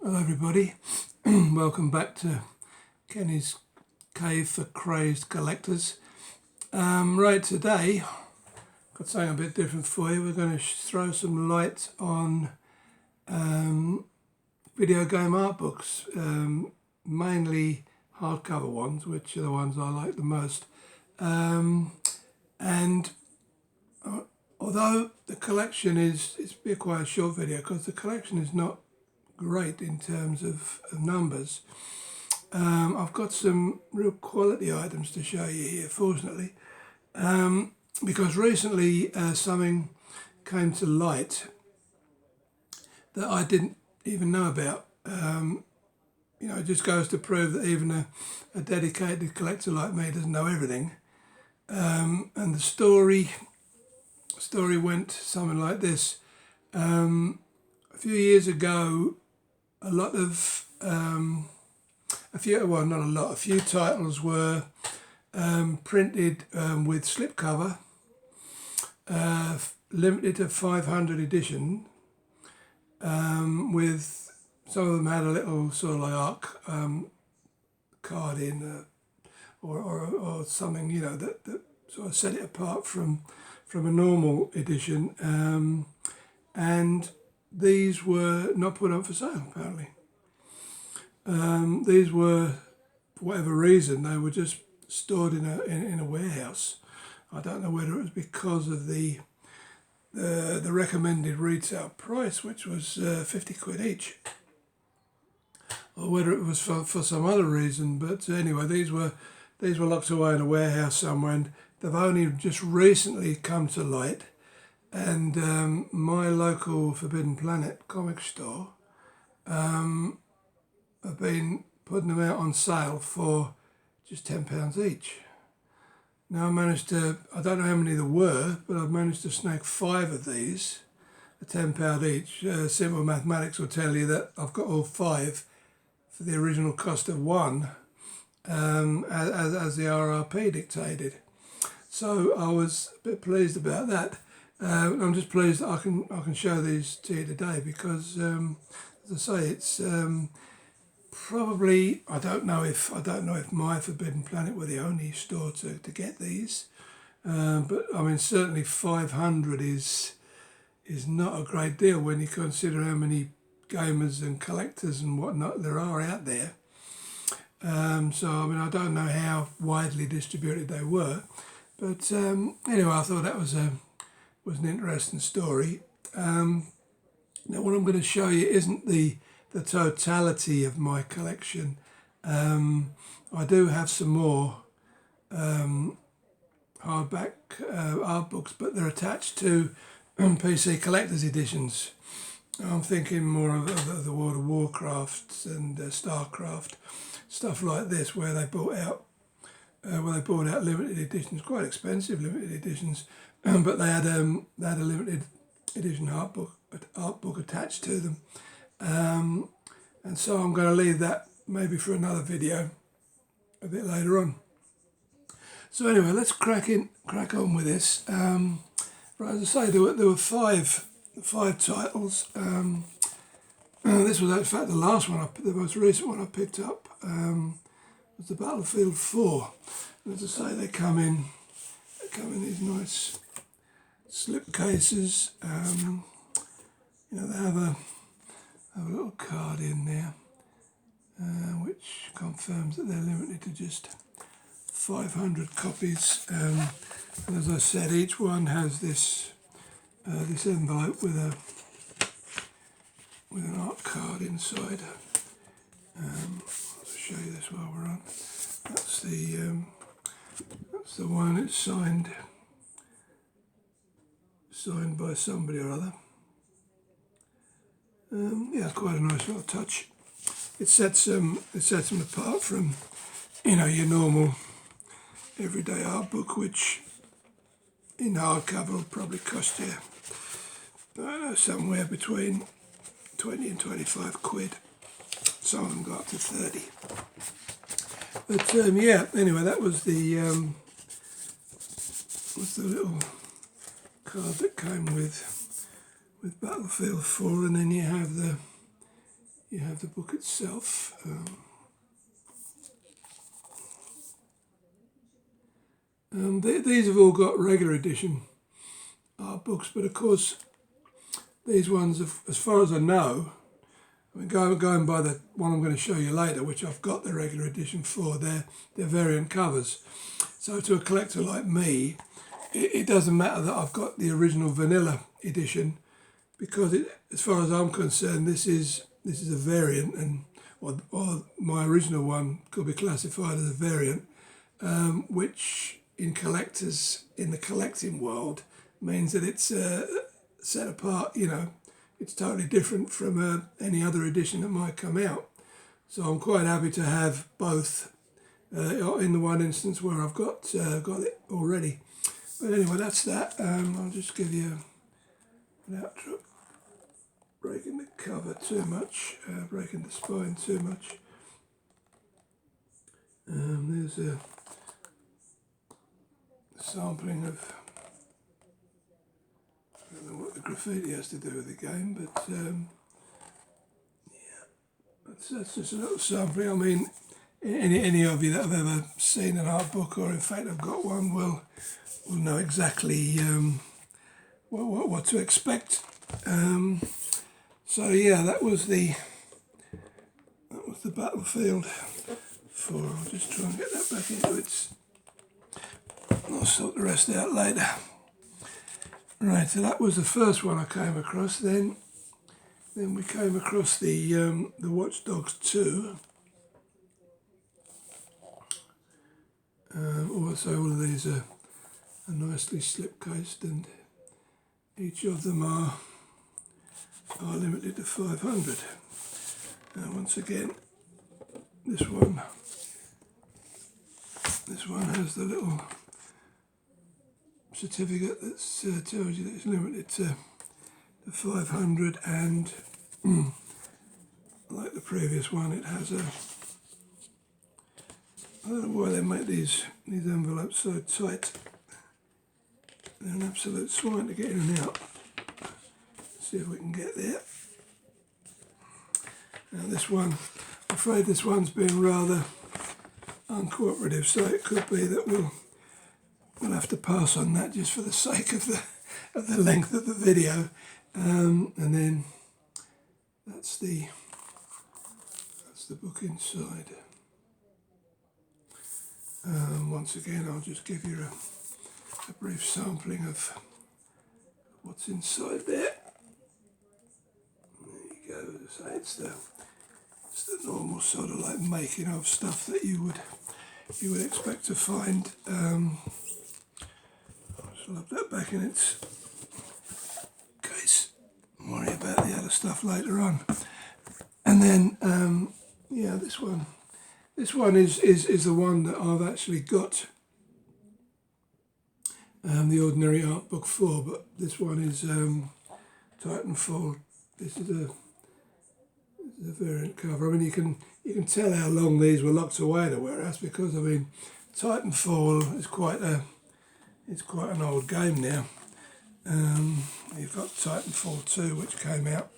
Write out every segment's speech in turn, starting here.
Hello everybody, welcome back to Kenny's Cave for Crazed Collectors. Right, today, got something a bit different for you. We're going to throw some light on video game art books, mainly hardcover ones, which are the ones I like the most. And although the collection it's be quite a short video because the collection is not great in terms of numbers. I've got some real quality items to show you here, fortunately, because recently something came to light that I didn't even know about. It just goes to prove that even a dedicated collector like me doesn't know everything. And the story went something like this. A few years ago, a few titles were printed with slipcover, limited to 500 edition, with some of them had a little sort of like arc card in, or something, that sort of set it apart from a normal edition, and these were not put up for sale, apparently. These were, for whatever reason, they were just stored in a warehouse. I don't know whether it was because of the recommended retail price, which was 50 quid each, or whether it was for some other reason. But anyway, these were locked away in a warehouse somewhere, and they've only just recently come to light. And my local Forbidden Planet comic store have been putting them out on sale for just £10 each. Now I don't know how many there were, but I've managed to snag 5 of these at £10 each. Simple mathematics will tell you that I've got all 5 for the original cost of 1, as the RRP dictated. So I was a bit pleased about that. I'm just pleased that I can show these to you today because, as I say, it's probably I don't know if my Forbidden Planet were the only store to get these, but I mean certainly 500 is not a great deal when you consider how many gamers and collectors and whatnot there are out there. So I mean I don't know how widely distributed they were, but anyway I thought that was an interesting story. Now what I'm going to show you isn't the totality of my collection. I do have some more hardback art books, but they're attached to PC collector's editions. I'm thinking more of the World of Warcraft and Starcraft, stuff like this, where they brought out limited editions, quite expensive limited editions, but they had a limited edition art book attached to them. And so I'm going to leave that maybe for another video a bit later on. So anyway, let's crack on with this. Right, as I say, there were five titles. This was in fact the last one, the most recent one I picked up was the Battlefield 4. And as I say, they come in these nice slip cases. They have a little card in there, which confirms that they're limited to just 500 copies. And as I said, each one has this envelope with an art card inside. I'll show you this while we're on. That's the one. It's signed by somebody or other. Yeah, quite a nice little touch. It sets them apart from, your normal everyday art book, which in hardcover will probably cost you somewhere between 20 and 25 quid. Some of them go up to 30. But yeah, anyway, that was the little card that came with Battlefield 4, and then you have you have the book itself. These have all got regular edition art books, but of course these ones, as far as I know, I mean, going by the one I'm going to show you later, which I've got the regular edition for, they're variant covers. So to a collector like me, it doesn't matter that I've got the original vanilla edition, because as far as I'm concerned, this is a variant, and or my original one could be classified as a variant, which in the collecting world means that it's set apart. You know, it's totally different from any other edition that might come out. So I'm quite happy to have both in the one instance where I've got it already. But anyway, that's that. I'll just give you an outro. Breaking the cover too much, breaking the spine too much. There's a sampling of, I don't know what the graffiti has to do with the game, but yeah, that's just a little sampling. I mean, any of you that have ever seen an art book, or in fact have got one, will know exactly what to expect. So yeah, that was the battlefield 4. I'll just try and get that back into its. I'll sort the rest out later. Right, so that was the first one I came across. Then we came across the Watch Dogs 2. Also, all of these are nicely slip-cased, and each of them are limited to 500. And once again, this one has the little certificate that tells you that it's limited to 500, and like the previous one, it has a, I don't know why they make these envelopes so tight. They're an absolute swine to get in and out. See if we can get there. Now this one, I'm afraid this one's been rather uncooperative, so it could be that we'll have to pass on that just for the sake of the length of the video. And then that's the book inside. Once again, I'll just give you a brief sampling of what's inside there. There you go. So it's the normal sort of like making of stuff that you would expect to find. I'll slap that back in its case. Don't worry about the other stuff later on. And then yeah, this one is the one that I've actually got the ordinary art book for, but this one is Titanfall. This is a variant cover. I mean, you can tell how long these were locked away in a warehouse, because I mean, Titanfall is quite an old game now. You've got Titanfall 2, which came out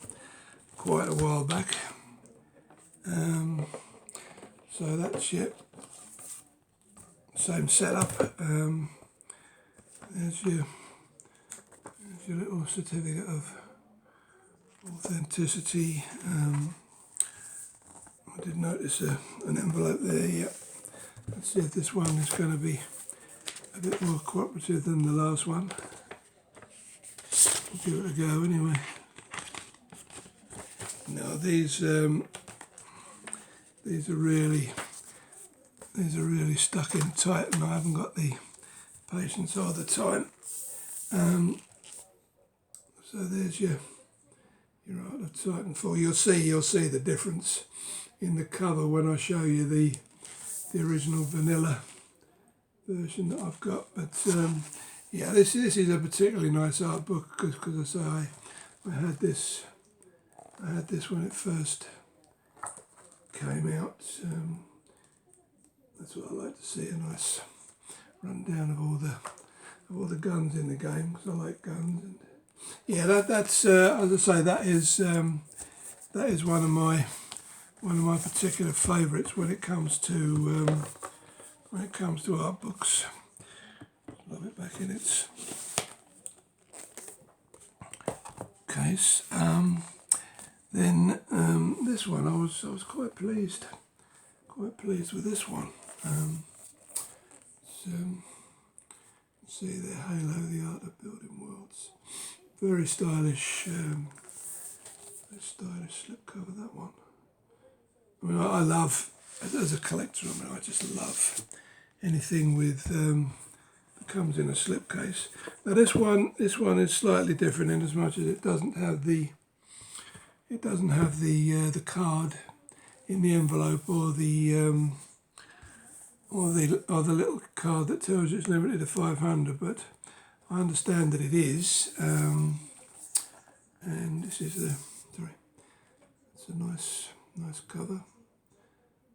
quite a while back. So that's your same setup. There's your little certificate of authenticity. I did notice an envelope there. Yeah. Let's see if this one is going to be a bit more cooperative than the last one. We'll give it a go anyway. Now these are really stuck in tight, and I haven't got the patience or the time. So there's your Art of Titanfall. You'll see the difference in the cover when I show you the original vanilla version that I've got. But yeah, this is a particularly nice art book, because I say I had this when it first came out. That's what I like to see, a nice rundown of all the guns in the game, because I like guns. And yeah, that's as I say, that is one of my one of my particular favourites when it comes to art books. Love it back in its case. Then this one, I was quite pleased with this one. See there, Halo, the Art of Building Worlds. Very stylish slipcover, that one. I mean, I love, as a collector, I mean, I just love anything with that comes in a slipcase. Now this one is slightly different in as much as it doesn't have the card in the envelope or the little card that tells you it's limited to 500, but I understand that it is. And this is it's a nice cover.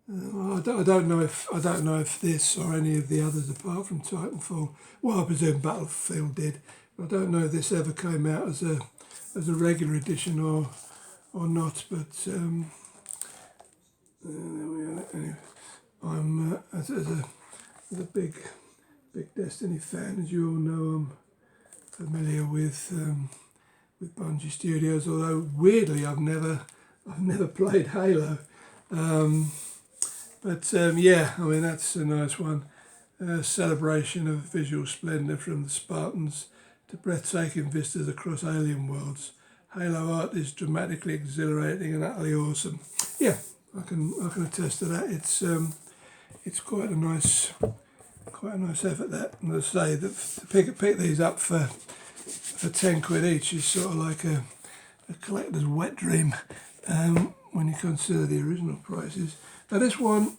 I don't know if this or any of the others apart from Titanfall, well, I presume Battlefield did, but I don't know if this ever came out as a regular edition or not. But there we are. Anyway, I'm as a big Destiny fan, as you all know, I'm familiar with Bungie Studios. Although weirdly, I've never played Halo. Yeah, I mean, that's a nice one. Celebration of visual splendour from the Spartans to breathtaking vistas across alien worlds. Halo art is dramatically exhilarating and utterly awesome. Yeah, I can attest to that. It's quite a nice effort, that. And as I say, that to pick these up for 10 quid each is sort of like a collector's wet dream when you consider the original prices. Now this one,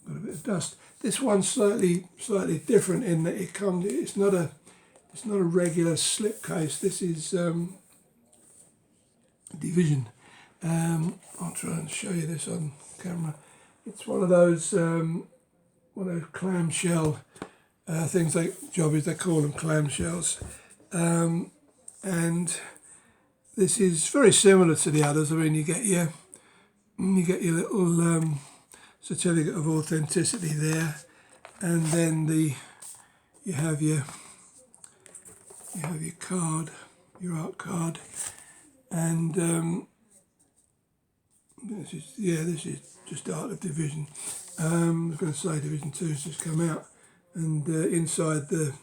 got a bit of dust. This one's slightly different in that it's not a regular slipcase. This is Division. I'll try and show you this on camera. It's one of those clamshell things, jobbies, they call them clamshells, and this is very similar to the others. I mean, you get your little certificate of authenticity there, and then you have your card, your art card, and this is just Art of Division. I was going to say Division 2 has just come out, and inside the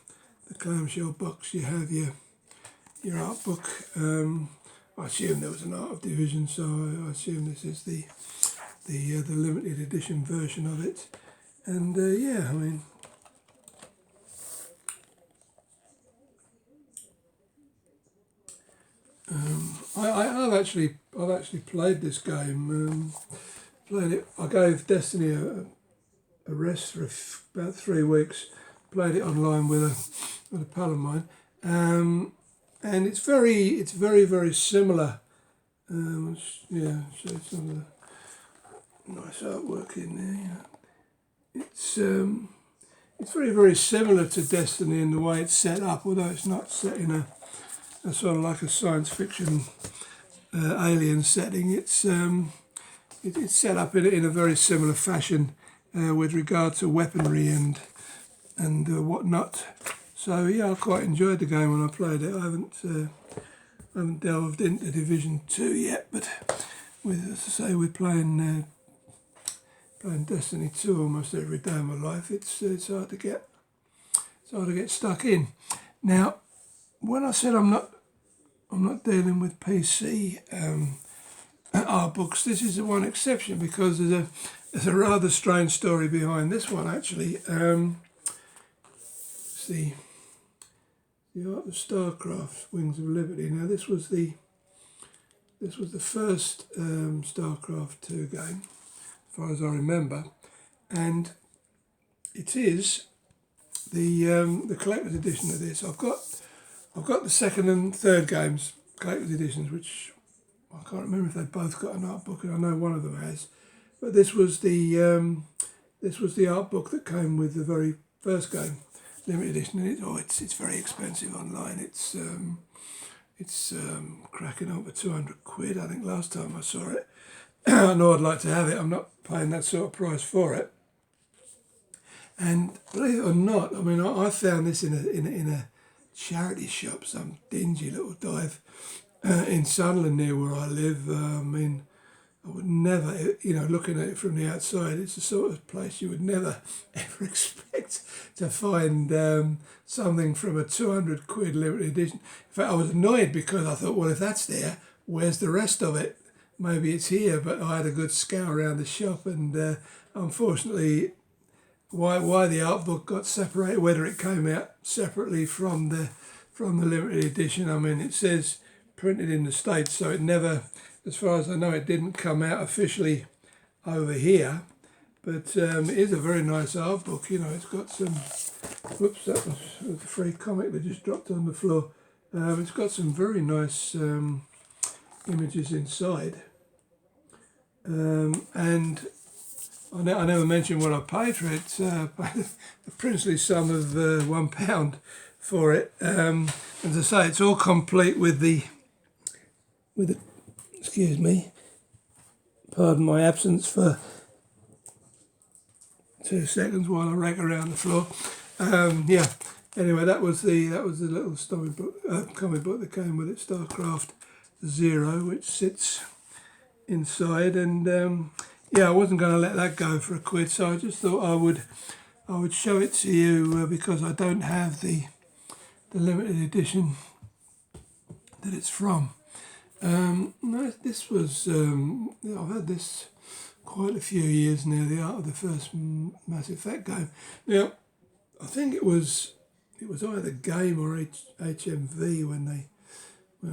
clamshell box you have your Artbook. I assume there was an Art of Division, so I assume this is the limited edition version of it. And yeah, I mean, I've actually played this game. Played it. I gave Destiny a rest for about 3 weeks. Played it online with a pal of mine, and it's very similar. Yeah, show some of the nice artwork in there. It's very similar to Destiny in the way it's set up, although it's not set in a sort of like a science fiction alien setting. It's set up in a very similar fashion with regard to weaponry and whatnot. So yeah, I quite enjoyed the game when I played it. I haven't delved into Division 2 yet, but as I say, we're playing Destiny 2 almost every day of my life. It's hard to get stuck in. Now, when I said I'm not dealing with PC art books, this is the one exception, because there's a rather strange story behind this one actually. It's the Art of Starcraft, Wings of Liberty. Now this was the first Starcraft II game, as far as I remember, and it is the collector's edition of this. I've got the second and third games, collector's editions, which I can't remember if they both got an art book, and I know one of them has. But this was the art book that came with the very first game, limited edition, and it's very expensive online. It's cracking over 200 quid, I think, last time I saw it. I know I'd like to have it. I'm not paying that sort of price for it. And believe it or not, I mean, I found this in a charity shop, some dingy little dive in Sunderland near where I live. I mean, I would never, looking at it from the outside, it's the sort of place you would never ever expect to find something from a 200 quid limited edition. In fact, I was annoyed because I thought, well, if that's there, where's the rest of it? Maybe it's here, but I had a good scour around the shop, and unfortunately, why the art book got separated, whether it came out separately from the limited edition. I mean, it says printed in the States, so it never, as far as I know, it didn't come out officially over here. But it is a very nice art book. It's got some, whoops, that was a free comic that just dropped on the floor. It's got some very nice images inside. And I never mentioned what I paid for it. Paid a princely sum of £1 for it. As I say, it's all complete with the, excuse me, pardon my absence for 2 seconds while I rake around the floor. Yeah. Anyway, that was the little comic book that came with it, Starcraft II, which sits inside, and yeah, I wasn't going to let that go for a quid, so I just thought I would show it to you because I don't have the limited edition that it's from. No, this was I've had this quite a few years now. The art of the first Mass Effect game. Now, I think it was either Game or HMV when they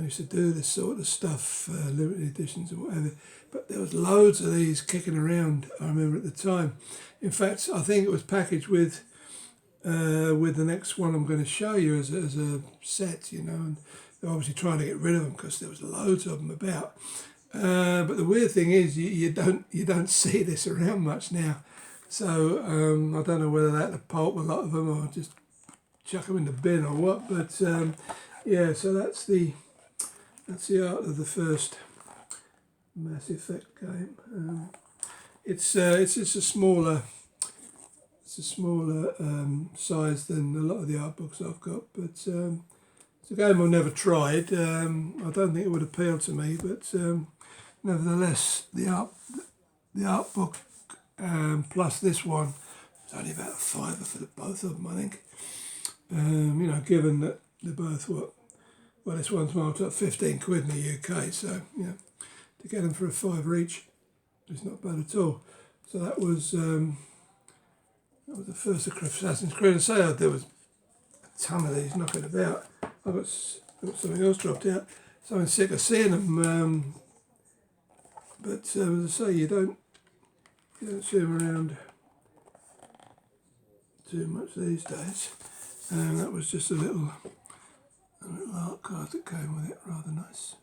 used to do this sort of stuff, limited editions or whatever. But there was loads of these kicking around, I remember at the time. In fact, I think it was packaged with the next one I'm going to show you as a set, and they're obviously trying to get rid of them because there was loads of them about. But the weird thing is you don't see this around much now. So I don't know whether that to pulp a lot of them or just chuck them in the bin or what. But yeah, so that's the art of the first Mass Effect game. It's a smaller size than a lot of the art books I've got, but it's a game I've never tried. I don't think it would appeal to me, but nevertheless, the art book plus this one, it's only about a £5 for both of them, I think. Given that they're both well, this one's marked up 15 quid in the UK, so to get them for a £5 each is not bad at all. So that was the first Assassin's Creed. And say there was a ton of these knocking about. I got something else dropped out. So I'm sick of seeing them. But as I say, you don't see them around too much these days. That was just a little art card that came with it, rather nice.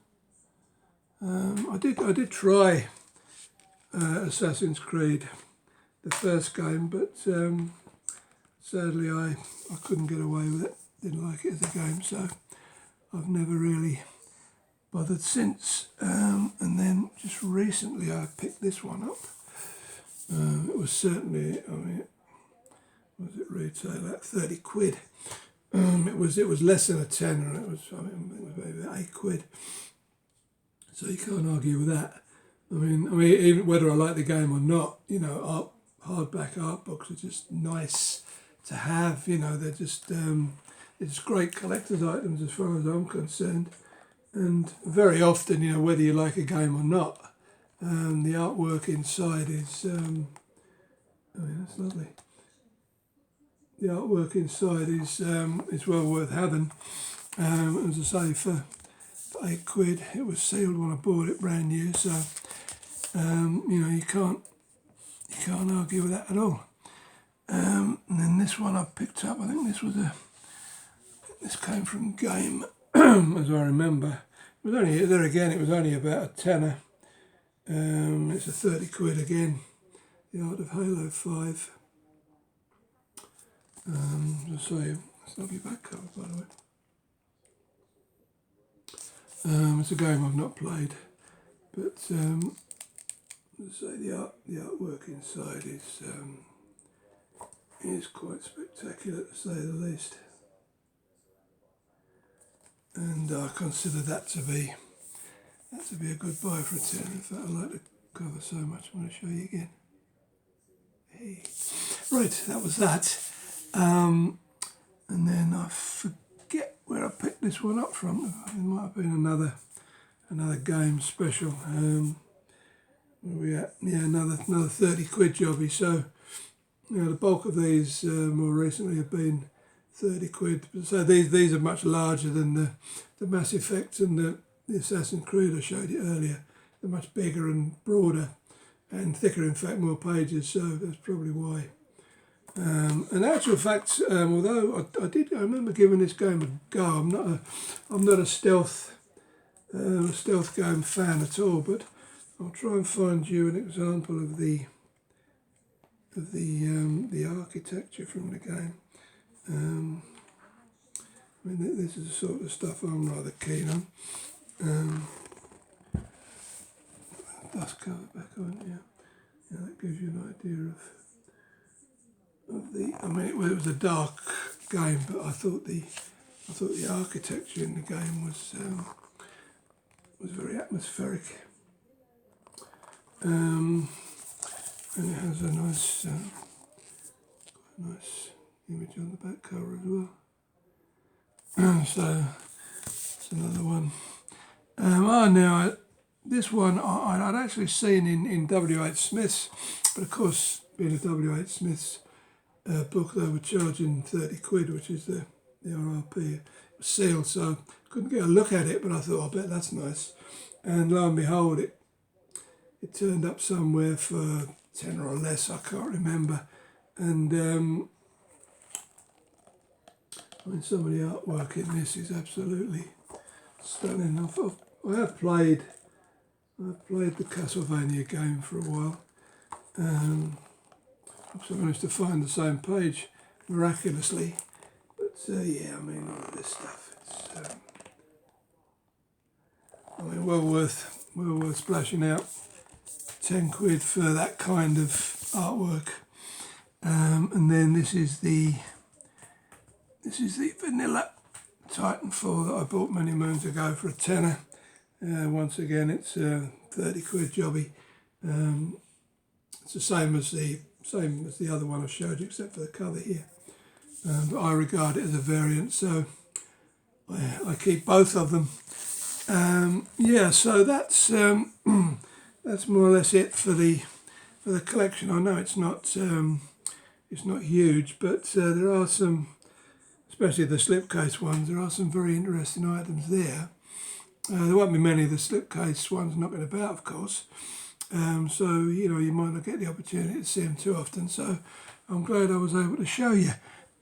I did try Assassin's Creed, the first game, but sadly I couldn't get away with it. Didn't like it as a game, so I've never really bothered since. And then just recently I picked this one up. It was certainly, was it retail at 30 quid? It was less than a tenner. It was maybe 8 quid. So you can't argue with that. I mean, even whether I like the game or not, hardback art books are just nice to have. They're just great collector's items as far as I'm concerned. And very often, whether you like a game or not, the artwork inside is, that's lovely. The artwork inside is well worth having. As I say, for 8 quid, it was sealed when I bought it brand new, so you can't argue with that at all. And then this one I picked up. I think this came from Game, as I remember. It was only there again. It was only about a tenner. It's a 30 quid again. The Art of Halo 5. I'll show you. It's not your back cover, by the way. It's a game I've not played, but as I say, the artwork inside is quite spectacular, to say the least, and I consider that to be a good buy for a tenner. In fact, I like the cover so much, I'm going to show you again. Hey. Right, that was that. And then I forget where I picked this one up from. It might have been another game special. Where are we at? Yeah, another 30 quid jobby. So, you know, the bulk of these more recently have been 30 quid. So these are much larger than the Mass Effect and the Assassin's Creed I showed you earlier. They're much bigger and broader and thicker, in fact, more pages, so that's probably why. In actual fact, although I remember giving this game a go. I'm not a stealth game fan at all, but I'll try and find you an example of the architecture from the game. I mean, this is the sort of stuff I'm rather keen on. Dust cover back on, yeah. That gives you an idea of the. I mean, it was a dark game, but I thought the architecture in the game was very atmospheric, and it has a nice image on the back cover as well. So it's another one. Now this one I'd actually seen in W.H. Smith's, but of course, being a W.H. Smith's book, they were charging 30 quid, which is the RRP. It was sealed, so couldn't get a look at it, but I thought, I bet that's nice. And lo and behold, it turned up somewhere for 10 or less, I can't remember. And I mean, some of the artwork in this is absolutely stunning. I have played the Castlevania game for a while. I've managed to find the same page miraculously, but yeah, I mean, all of this stuff, it's I mean, well worth splashing out 10 quid for that kind of artwork. And then this is the vanilla Titanfall that I bought many moons ago for a tenner. Once again, it's a 30 quid jobby. It's the same as the other one I showed you, except for the cover here. But I regard it as a variant, so I keep both of them. Yeah, so that's more or less it for the collection. I know it's not huge, but there are some, especially the slipcase ones. There are some very interesting items there. There won't be many of the slipcase ones knocking about, of course. So, you know, you might not get the opportunity to see them too often. So I'm glad I was able to show you.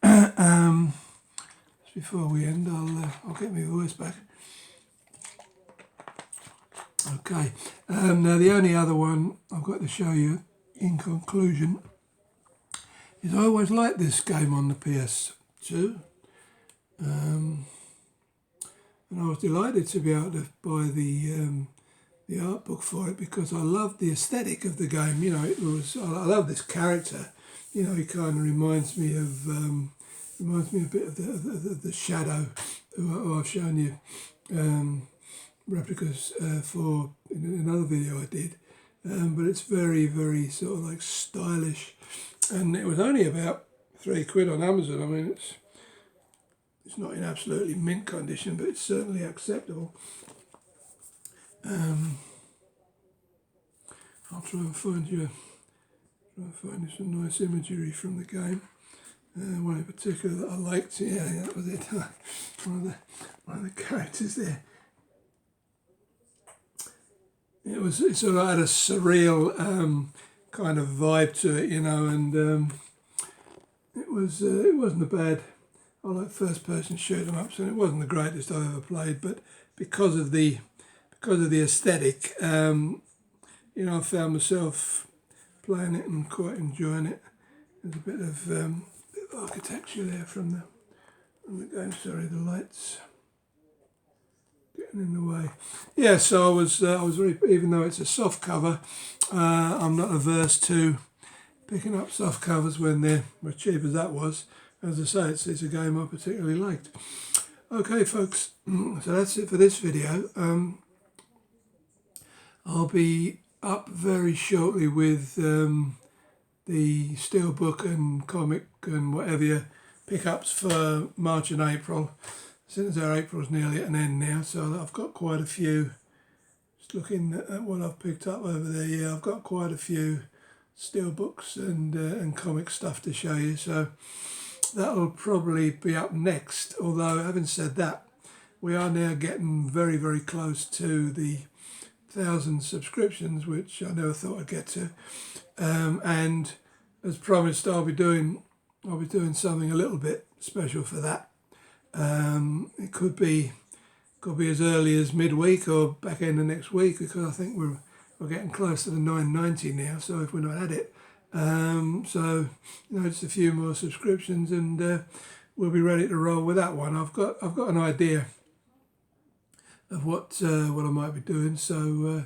Just before we end, I'll get my voice back. Okay. Now the only other one I've got to show you in conclusion is I always liked this game on the PS2. And I was delighted to be able to buy the Artbook for it because I loved the aesthetic of the game. You know, I love this character. You know, he kind of reminds me a bit of the Shadow, who I've shown you replicas for in another video I did. But it's very, very sort of like stylish, and it was only about 3 quid on Amazon. I mean, it's not in absolutely mint condition, but it's certainly acceptable. I'll try and find you some nice imagery from the game. One in particular that I liked. Yeah, that was it. One of the characters there. It sort of had a surreal kind of vibe to it, you know, and it wasn't a bad. I like first-person shoot 'em ups, and it wasn't the greatest I've ever played, but because of the aesthetic, you know, I found myself playing it and quite enjoying it. There's a bit of architecture there from the game. Sorry, the lights. getting in the way. Yeah, so I was very, even though it's a soft cover, I'm not averse to picking up soft covers when they're as cheap as that was. As I say, it's a game I particularly liked. Okay, folks, so that's it for this video. I'll be up very shortly with the steelbook and comic and whatever you pickups for March and April. Since our April's nearly at an end now, so I've got quite a few. Just looking at what I've picked up over there, yeah, I've got quite a few steelbooks and comic stuff to show you. So that'll probably be up next. Although having said that, we are now getting very, very close to the 1,000 subscriptions, which I never thought I'd get to. And as promised, I'll be doing something a little bit special for that. It could be as early as midweek or back end of next week, because I think we're getting close to the 990 now. So if we're not at it, so just a few more subscriptions, and we'll be ready to roll with that one. I've got an idea of what I might be doing. So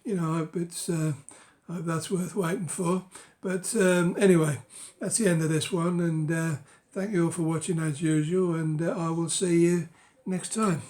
I hope I hope that's worth waiting for. But anyway, that's the end of this one, and thank you all for watching as usual, and I will see you next time.